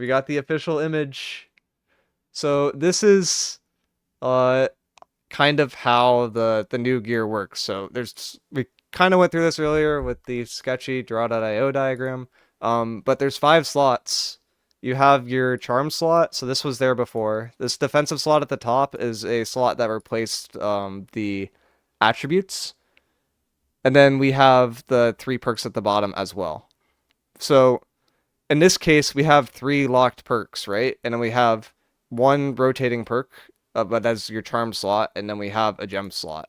We got the official image. So this is uh kind of how the new gear works. So we kind of went through this earlier with the sketchy draw.io diagram. But there's 5 slots. You have your charm slot, so this was there before. This defensive slot at the top is a slot that replaced the attributes. And then we have the 3 perks at the bottom as well. So in this case, we have 3 locked perks, right? And then we have 1 rotating perk, but that's your charm slot, and then we have a gem slot.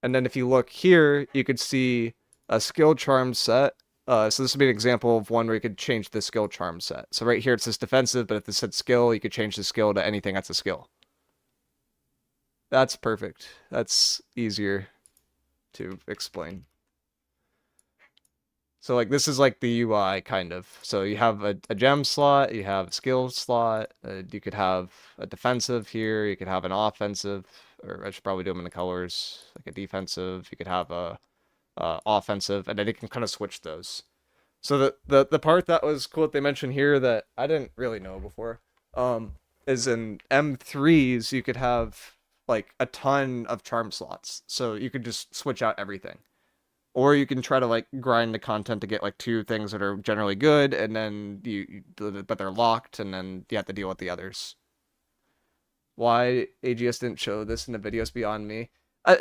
And then if you look here, you could see a skill charm set. So this would be an example of one where you could change the skill charm set. So right here it says defensive, but if this said skill, you could change the skill to anything that's a skill. That's perfect. That's easier to explain. So like this is like the UI kind of. So you have a gem slot, you have a skill slot, you could have a defensive here, you could have an offensive, or I should probably do them in the colors, like a defensive, you could have a offensive, and then you can kind of switch those. So the part that was cool that they mentioned here that I didn't really know before, is in M3s you could have like a ton of charm slots. So you could just switch out everything. Or you can try to like grind the content to get like 2 things that are generally good, and then but they're locked, and then you have to deal with the others. Why AGS didn't show this in the videos beyond me?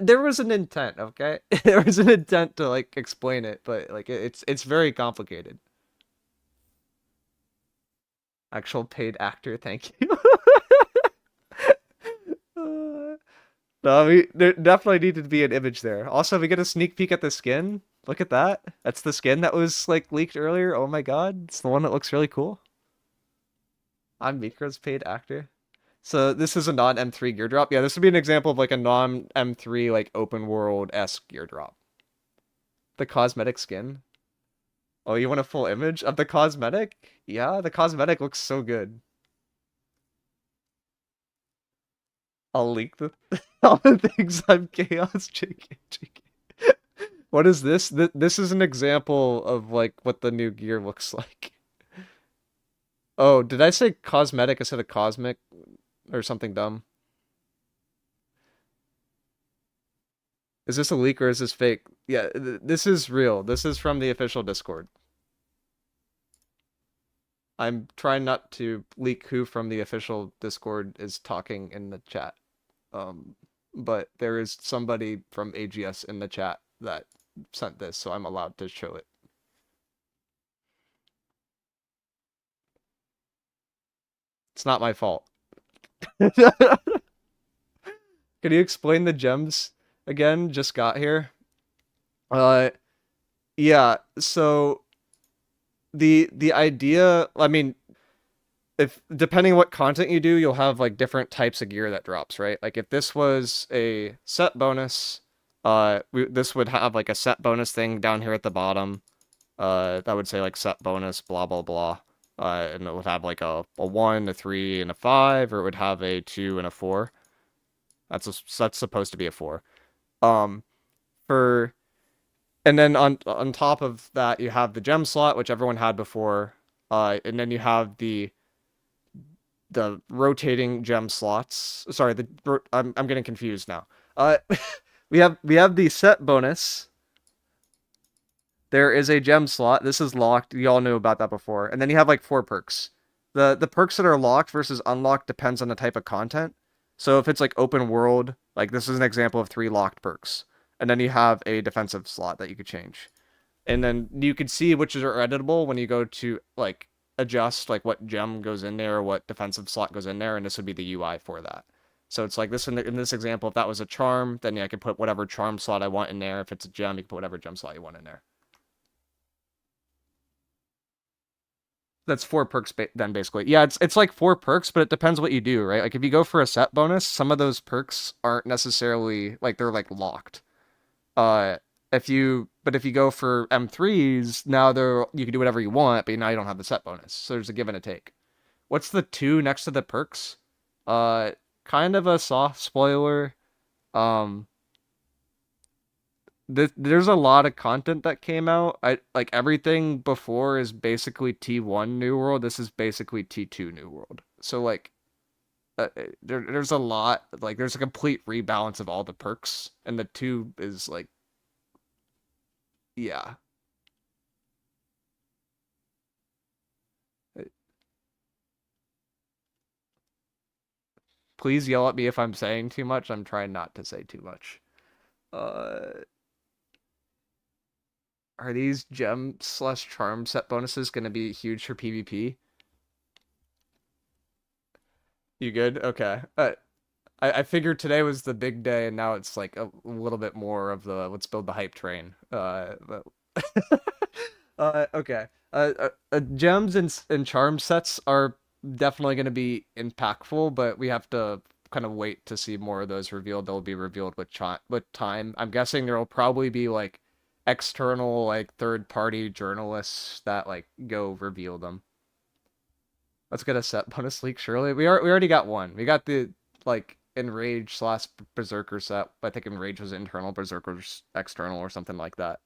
There was an intent, okay? There was an intent to like explain it, but like it's very complicated. Actual paid actor, thank you. No, there definitely needed to be an image there. Also, we get a sneak peek at the skin. Look at that. That's the skin that was like leaked earlier. Oh my god, it's the one that looks really cool. I'm miicrow's paid actor. So this is a non-M3 gear drop. Yeah, this would be an example of like a non-M3 like open world-esque gear drop. The cosmetic skin. Oh, you want a full image of the cosmetic? Yeah, the cosmetic looks so good. I'll leak the all the things I'm chaos. JK. What is this? This is an example of like what the new gear looks like. Oh, did I say cosmetic instead of cosmic or something dumb? Is this a leak or is this fake? Yeah, this is real. This is from the official Discord. I'm trying not to leak who from the official Discord is talking in the chat. But there is somebody from AGS in the chat that sent this, so I'm allowed to show it. It's not my fault. Can you explain the gems again? Just got here. Uh, yeah. So the idea, I mean, if depending what content you do, you'll have like different types of gear that drops, right? Like if this was a set bonus, this would have like a set bonus thing down here at the bottom. That would say like set bonus, blah blah blah. And it would have like a 1, a 3, and a 5, or it would have a 2 and a 4. That's supposed to be a 4. Um, for and then on top of that, you have the gem slot, which everyone had before. And then you have the rotating gem slots. Sorry, I'm getting confused now. We have the set bonus. There is a gem slot. This is locked. You all knew about that before. And then you have like 4 perks. The perks that are locked versus unlocked depends on the type of content. So if it's like open world, like this is an example of 3 locked perks. And then you have a defensive slot that you could change. And then you can see which are editable when you go to like adjust like what gem goes in there or what defensive slot goes in there, and this would be the UI for that. So it's like this in this example, if that was a charm, then yeah, I could put whatever charm slot I want in there. If it's a gem, you can put whatever gem slot you want in there. That's 4 perks then basically. Yeah, it's like 4 perks, but it depends what you do, right? Like if you go for a set bonus, some of those perks aren't necessarily like they're like locked. Uh, if you go for M3s, now you can do whatever you want, but now you don't have the set bonus. So there's a give and a take. What's the 2 next to the perks? Kind of a soft spoiler. Um, there's a lot of content that came out. I like everything before is basically T1 New World. This is basically T2 New World. So like there's a lot like there's a complete rebalance of all the perks, and the two is like yeah. Uh, Please yell at me if I'm saying too much. I'm trying not to say too much. Uh, are these gem slash charm set bonuses going to be huge for PvP? You good? Okay. I figured today was the big day, and now it's like a little bit more of the let's build the hype train. But okay. Gems and charm sets are definitely going to be impactful, but we have to kind of wait to see more of those revealed. They'll be revealed with time. I'm guessing there will probably be like external, like third party journalists that like go reveal them. Let's get a set bonus leak, surely. We already got one. We got the like Enrage slash Berserker set. I think Enrage was internal, Berserker's external or something like that.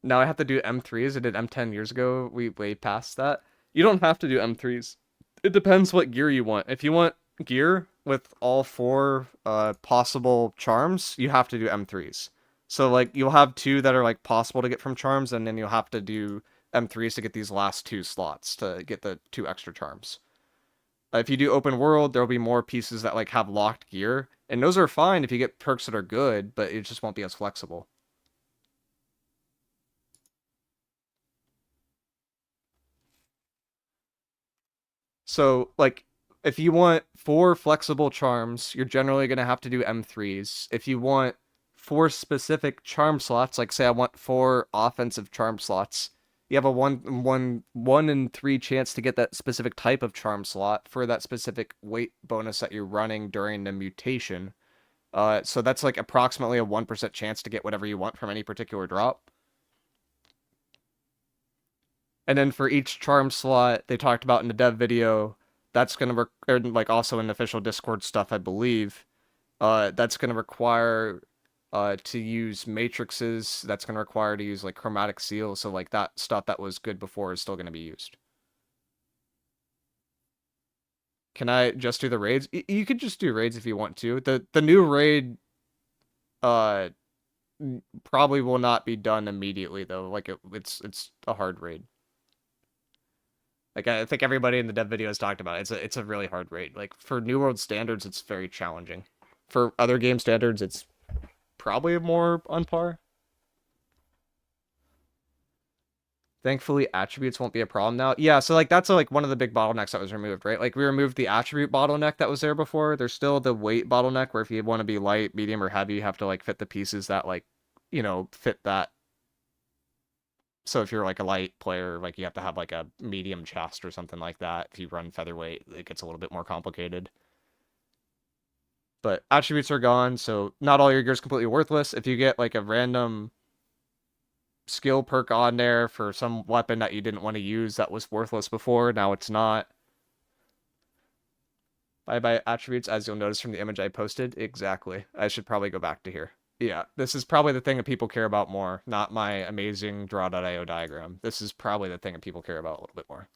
Now I have to do M3s. I did M10 years ago. We way past that. You don't have to do M3s. It depends what gear you want. If you want gear with all four possible charms, you have to do M3s. So like you'll have two that are like possible to get from charms, and then you'll have to do M3s to get these last two slots to get the two extra charms. If you do open world, there'll be more pieces that like have locked gear, and those are fine if you get perks that are good, but it just won't be as flexible. So, like, if you want four flexible charms, you're generally going to have to do M3s. If you want four specific charm slots, like say I want four offensive charm slots, you have a one in three chance to get that specific type of charm slot for that specific weight bonus that you're running during the mutation. So that's like approximately a 1% chance to get whatever you want from any particular drop. And then for each charm slot they talked about in the dev video, that's going to like also in official Discord stuff, I believe. That's going to require to use matrices. That's going to require to use like chromatic seal. So like that stuff that was good before is still going to be used. Can I just do the raids? You could just do raids if you want to. The new raid uh probably will not be done immediately though. Like it's a hard raid. Like I think everybody in the dev video has talked about it. It's a really hard raid. Like for New World standards, it's very challenging. For other game standards, it's probably more on par. Thankfully, attributes won't be a problem now. Yeah, so like that's like one of the big bottlenecks that was removed, right? Like we removed the attribute bottleneck that was there before. There's still the weight bottleneck where if you want to be light, medium, or heavy, you have to like fit the pieces that like, fit that. So if you're like a light player, like you have to have like a medium chest or something like that. If you run featherweight, it gets a little bit more complicated. But attributes are gone, so not all your gear is completely worthless. If you get like a random skill perk on there for some weapon that you didn't want to use that was worthless before, now it's not. Bye bye attributes, as you'll notice from the image I posted. Exactly. I should probably go back to here. Yeah, this is probably the thing that people care about more, not my amazing draw.io diagram. This is probably the thing that people care about a little bit more.